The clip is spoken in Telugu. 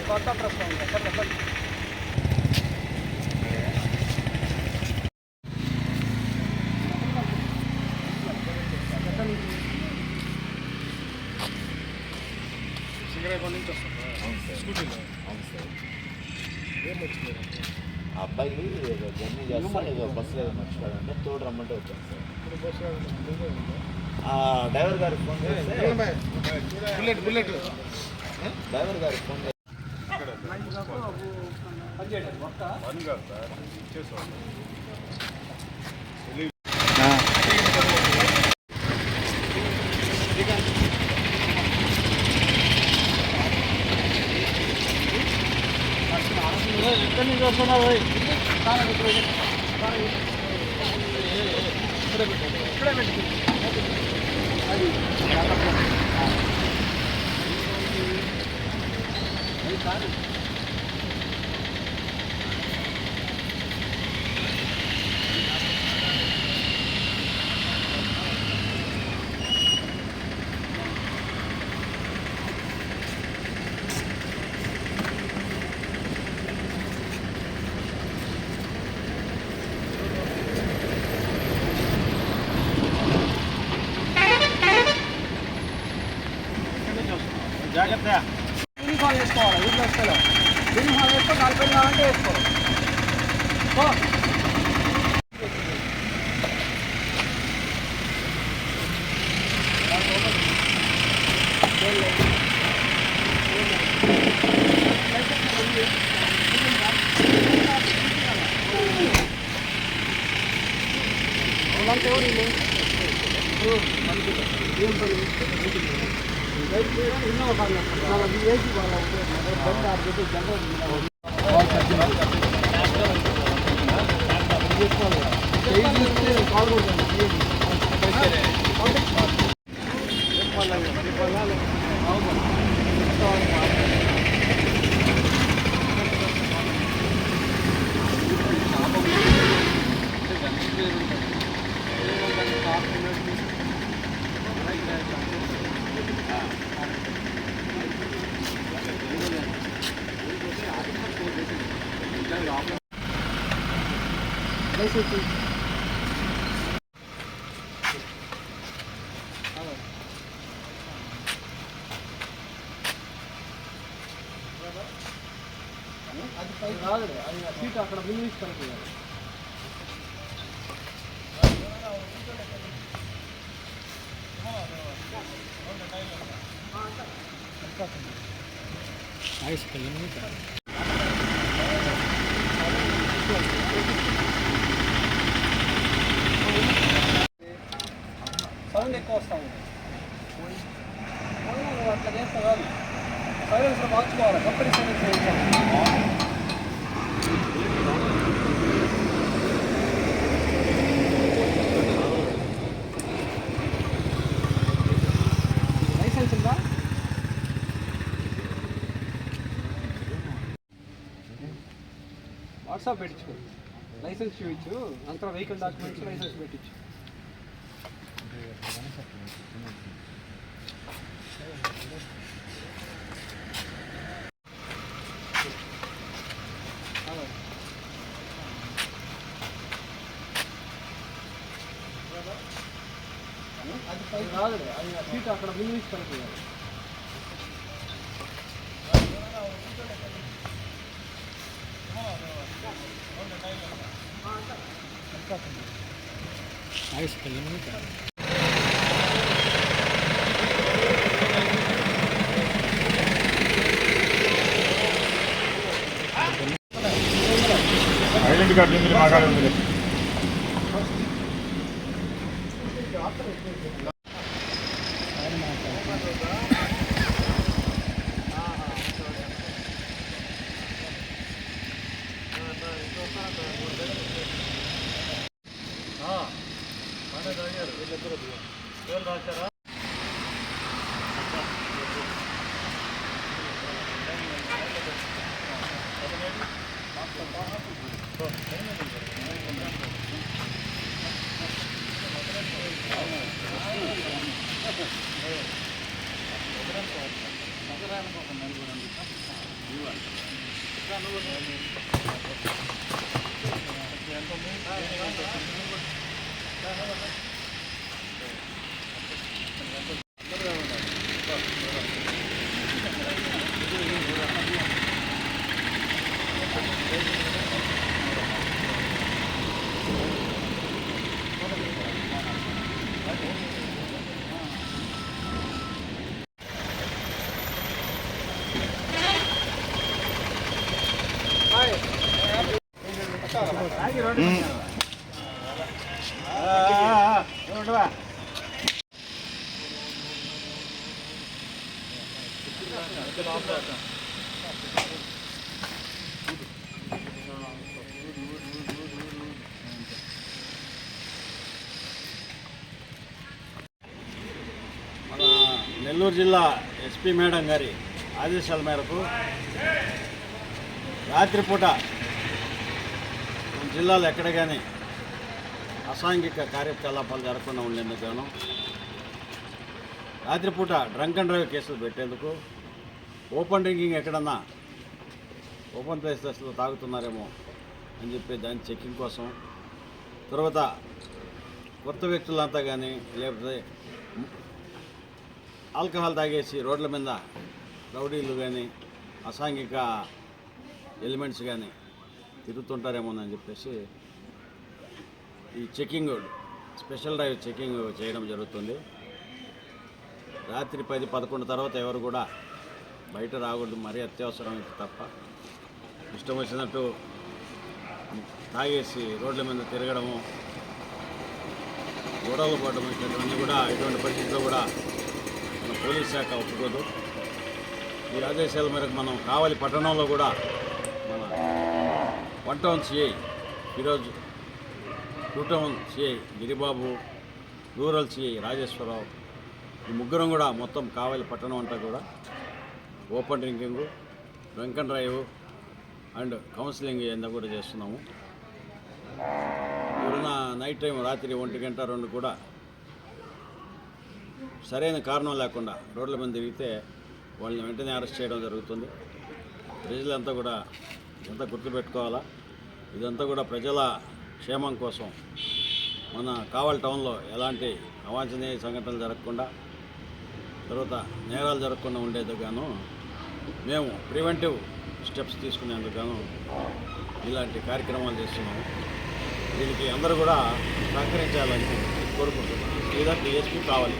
కొత్త ప్రశ్న అబ్బాయి జర్నీ చేస్తాను ఏదో బస్సు లేదు మర్చిపోయాడంటే తోడు రమ్మంటే వచ్చాను సార్. డ్రైవర్ గారికి ఫోన్ చేస్తే డ్రైవర్ గారికి ఫోన్ ఎక్కడి నుంచి వస్తున్నారు ఇక్కడే పెట్టి అది జాగ్రత్త యూనిఫామ్ వేసుకోవాలి ఊళ్ళో వస్తాలో యూనిఫామ్ వేసుకో నలభై కావాలంటే వేసుకో వాళ్ళంతా ఎవరు ఏం పని ಇನ್ನೂ ಏಜ್ ಭಾಳ ಬಂದು ಅವ್ರ ಜೊತೆ ಜನರು అది రాదు అది సీట్ అక్కడ ముందు తీసుకొని సౌండ్ ఎక్కువ వస్తూ ఉంది అట్లా చేస్తా కాదు సైలెన్సర్ మార్చుకోవాలి కంపెనీ సైలెన్సర్ లైసెన్స్ ఉందా వాట్సాప్ పెట్టించుకో లైసెన్స్ చూపించు అంతా వెహికల్ డాక్యుమెంట్స్ లైసెన్స్ పెట్టించు అది రాదు అది సీట్ అక్కడ ముందు తీసుకొని ఐడెంటిటీ కార్డు ఉంది మాకాడే ఉంది పేరు రాశారా మన నెల్లూరు జిల్లా ఎస్పీ మేడం గారి ఆదేశాల మేరకు రాత్రిపూట మన జిల్లాలో ఎక్కడ కానీ అసాంఘిక కార్యకలాపాలు జరగకుండా ఉండేందుకు గాను రాత్రిపూట డ్రంక్ అండ్ డ్రైవ్ కేసులు పెట్టేందుకు ఓపెన్ డ్రింకింగ్ ఎక్కడన్నా ఓపెన్ ప్లేసెస్లో తాగుతున్నారేమో అని చెప్పి దాని చెకింగ్ కోసం, తర్వాత కొత్త వ్యక్తులంతా కానీ లేకపోతే ఆల్కహాల్ తాగేసి రోడ్ల మీద రౌడీలు కానీ అసాంఘిక ఎలిమెంట్స్ కానీ తిరుగుతుంటారేమోనని చెప్పేసి ఈ చెకింగ్ స్పెషల్ డ్రైవ్ చెకింగ్ చేయడం జరుగుతుంది. రాత్రి 10-11 తర్వాత ఎవరు కూడా బయట రాకూడదు, మరీ అత్యవసరం తప్ప. ఇష్టం వచ్చినట్టు తాగేసి రోడ్ల మీద తిరగడము, గొడవలు పడడం ఇటువంటివన్నీ కూడా ఇటువంటి పరిస్థితుల్లో కూడా మన పోలీస్ శాఖ ఒప్పుకోదు. ఈ ఆదేశాల మేరకు మనం కావలి పట్టణంలో కూడా మన 1 టౌన్ సిఐ ఈరోజు 2 town CI Giribabu, rural CI Rajeshwararao, ఈ ముగ్గురం కూడా మొత్తం కావలి పట్టణం అంతా కూడా open drinking, drunk and drive and counselling ఎంత కూడా చేస్తున్నాము. ఎవరైనా నైట్ టైం రాత్రి 1 గంట 2 కూడా సరైన కారణం లేకుండా రోడ్ల మీద తిరిగితే వాళ్ళని వెంటనే అరెస్ట్ చేయడం జరుగుతుంది. ప్రజలంతా కూడా ఎంత గుర్తుపెట్టుకోవాలా, ఇదంతా కూడా ప్రజల క్షేమం కోసం. మన కావలి టౌన్లో ఎలాంటి అవాంఛనీయ సంఘటనలు జరగకుండా, తర్వాత నేరాలు జరగకుండా ఉండేందుకు గాను మేము ప్రివెంటివ్ స్టెప్స్ తీసుకునేందుకు గాను ఇలాంటి కార్యక్రమాలు చేస్తున్నాము. దీనికి అందరూ కూడా సహకరించాలని కోరుకుంటున్నాం. ఇదంతా డిఎస్పీ కావాలి.